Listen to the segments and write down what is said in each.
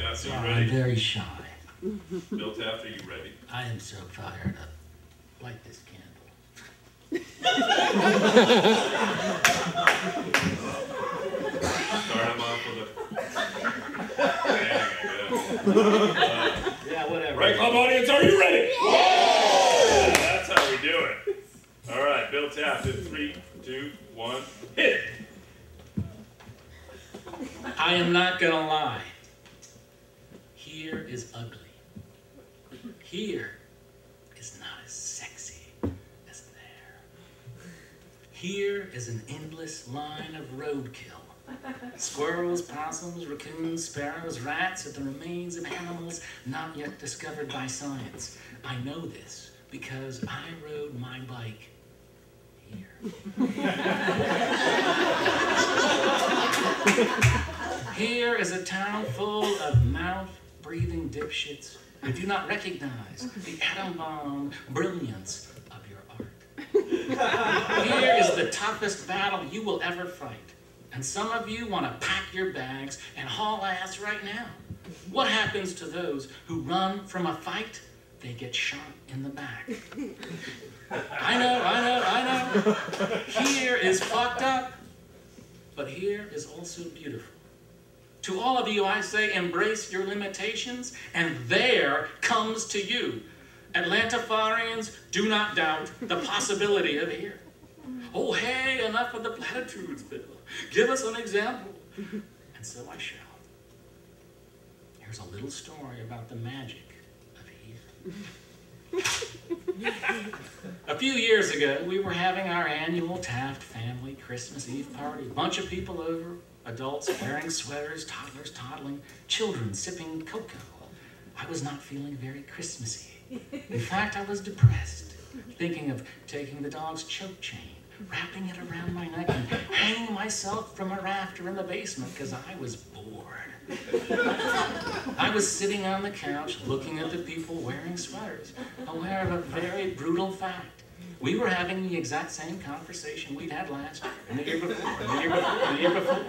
Taft, are you I'm ready? very shy. Bill Taft, are you ready? I am so fired up. Light this candle. Start him off with a Yeah, whatever. Right Club audience, are you ready? Yeah, that's how we do it. All right, Bill Taft, in 3, 2, 1, hit it. I am not gonna lie. Here is ugly. Here is not as sexy as there. Here is an endless line of roadkill. Squirrels, possums, raccoons, sparrows, rats are the remains of animals not yet discovered by science. I know this because I rode my bike here. Here is a town full of mouth-breathing dipshits who do not recognize the atom bomb brilliance of your art. Here is the toughest battle you will ever fight. And some of you want to pack your bags and haul ass right now. What happens to those who run from a fight? They get shot in the back. I know. Here is fucked up, but here is also beautiful. To all of you, I say, embrace your limitations, and there comes to you. Atlantafarians, do not doubt the possibility of here. Oh, hey, enough of the platitudes, Bill. Give us an example. And so I shall. Here's a little story about the magic of here. A few years ago, we were having our annual Taft family Christmas Eve party. A bunch of people over, adults wearing sweaters, toddlers toddling, children sipping cocoa. I was not feeling very Christmassy. In fact, I was depressed, thinking of taking the dog's choke chain, wrapping it around my neck, and hanging myself from a rafter in the basement because I was bored. I was sitting on the couch looking at the people wearing sweaters, aware of a very brutal fact. We were having the exact same conversation we'd had last year, and the year before, and the year before, and the year before.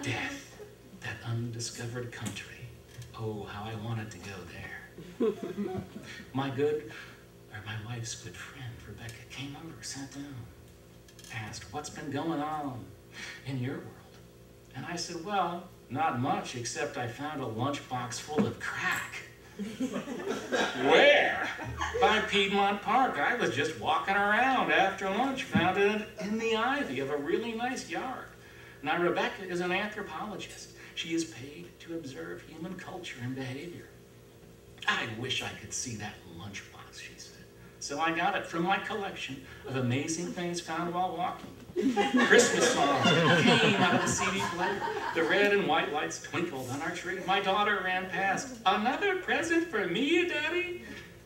Death, that undiscovered country. Oh, how I wanted to go there. My wife's good friend, Rebecca, came over, sat down, asked, what's been going on in your world? And I said, well, not much, except I found a lunchbox full of crack. Where? By Piedmont Park. I was just walking around after lunch, found it in the ivy of a really nice yard. Now, Rebecca is an anthropologist. She is paid to observe human culture and behavior. I wish I could see that lunchbox, she said. So I got it from my collection of amazing things found while walking. Christmas songs came out of the CD player. The red and white lights twinkled on our tree. My daughter ran past. Another present for me, Daddy?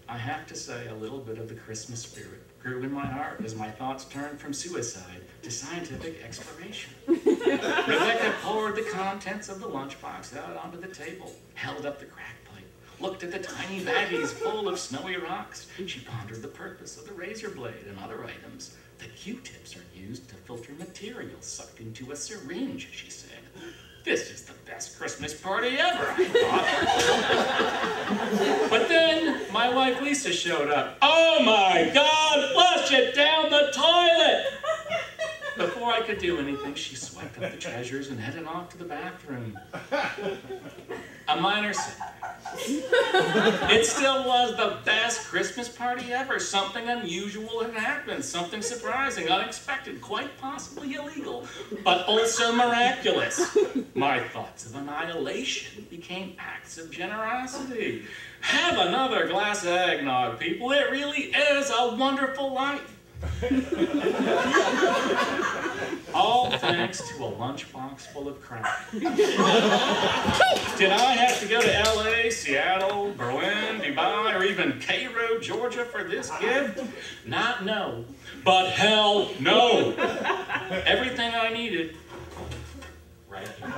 I have to say, a little bit of the Christmas spirit grew in my heart as my thoughts turned from suicide to scientific exploration. Rebecca poured the contents of the lunchbox out onto the table, held up the crack pipe, looked at the tiny baggies full of snowy rocks. She pondered the purpose of the razor blade and other items. The Q-tips are used to filter material sucked into a syringe, she said. This is the best Christmas party ever, I thought. But then my wife Lisa showed up. Oh my God, flush it down the toilet! Before I could do anything, she swept up the treasures and headed off to the bathroom. A minor setback. It still was the best Christmas party ever. Something unusual had happened, something surprising, unexpected, quite possibly illegal, but also miraculous. My thoughts of annihilation became acts of generosity. Have another glass of eggnog, people. It really is a wonderful life. All thanks to a lunchbox full of crap. Did I have to go to LA, Seattle, Berlin, Dubai, or even Cairo, Georgia for this gift? Not no, but hell no. Everything I needed, right here.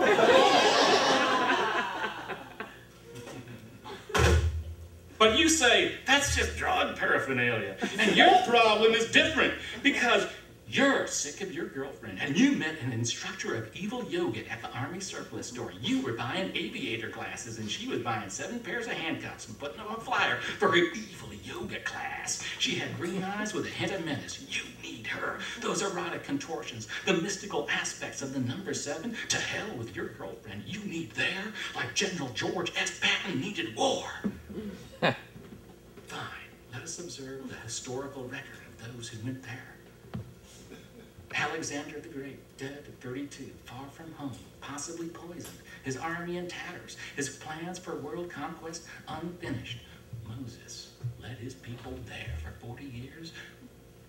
But you say, that's just drug paraphernalia. And your problem is different because You're sick of your girlfriend, and you met an instructor of evil yoga at the Army surplus store. You were buying aviator glasses, and she was buying 7 pairs of handcuffs and putting them on a flyer for her evil yoga class. She had green eyes with a hint of menace. You need her. Those erotic contortions, the mystical aspects of the number 7. To hell with your girlfriend. You need there, like General George S. Patton needed war. Fine. Let us observe the historical record of those who went there. Alexander the Great, dead at 32, far from home, possibly poisoned, his army in tatters, his plans for world conquest unfinished. Moses led his people there for 40 years,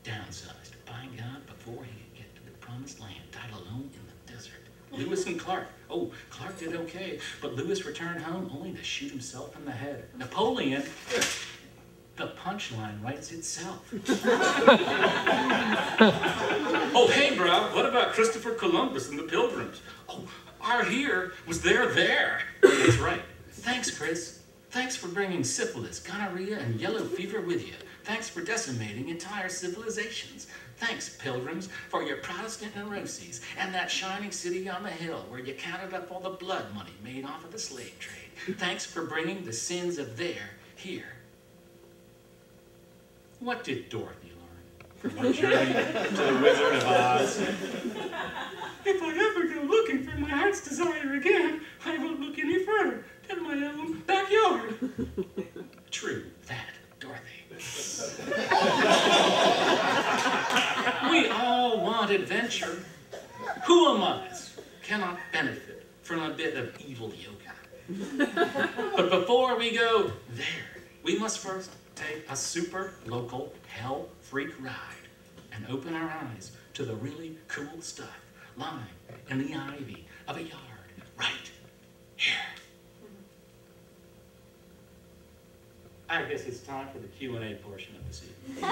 downsized by God before he could get to the promised land, died alone in the desert. Lewis and Clark. Oh, Clark did okay, but Lewis returned home only to shoot himself in the head. Napoleon... The punchline writes itself. Oh, hey, bro, what about Christopher Columbus and the Pilgrims? Oh, our here was there. That's right. Thanks, Chris. Thanks for bringing syphilis, gonorrhea, and yellow fever with you. Thanks for decimating entire civilizations. Thanks, Pilgrims, for your Protestant neuroses and that shining city on the hill where you counted up all the blood money made off of the slave trade. Thanks for bringing the sins of here. What did Dorothy learn from her journey to the Wizard of Oz? If I ever go looking for my heart's desire again, I won't look any further than my own backyard. True that, Dorothy. We all want adventure. Who among us cannot benefit from a bit of evil yoga? But before we go there, we must first take a super local hell freak ride and open our eyes to the really cool stuff lying in the ivy of a yard right here. I guess it's time for the Q&A portion of this evening.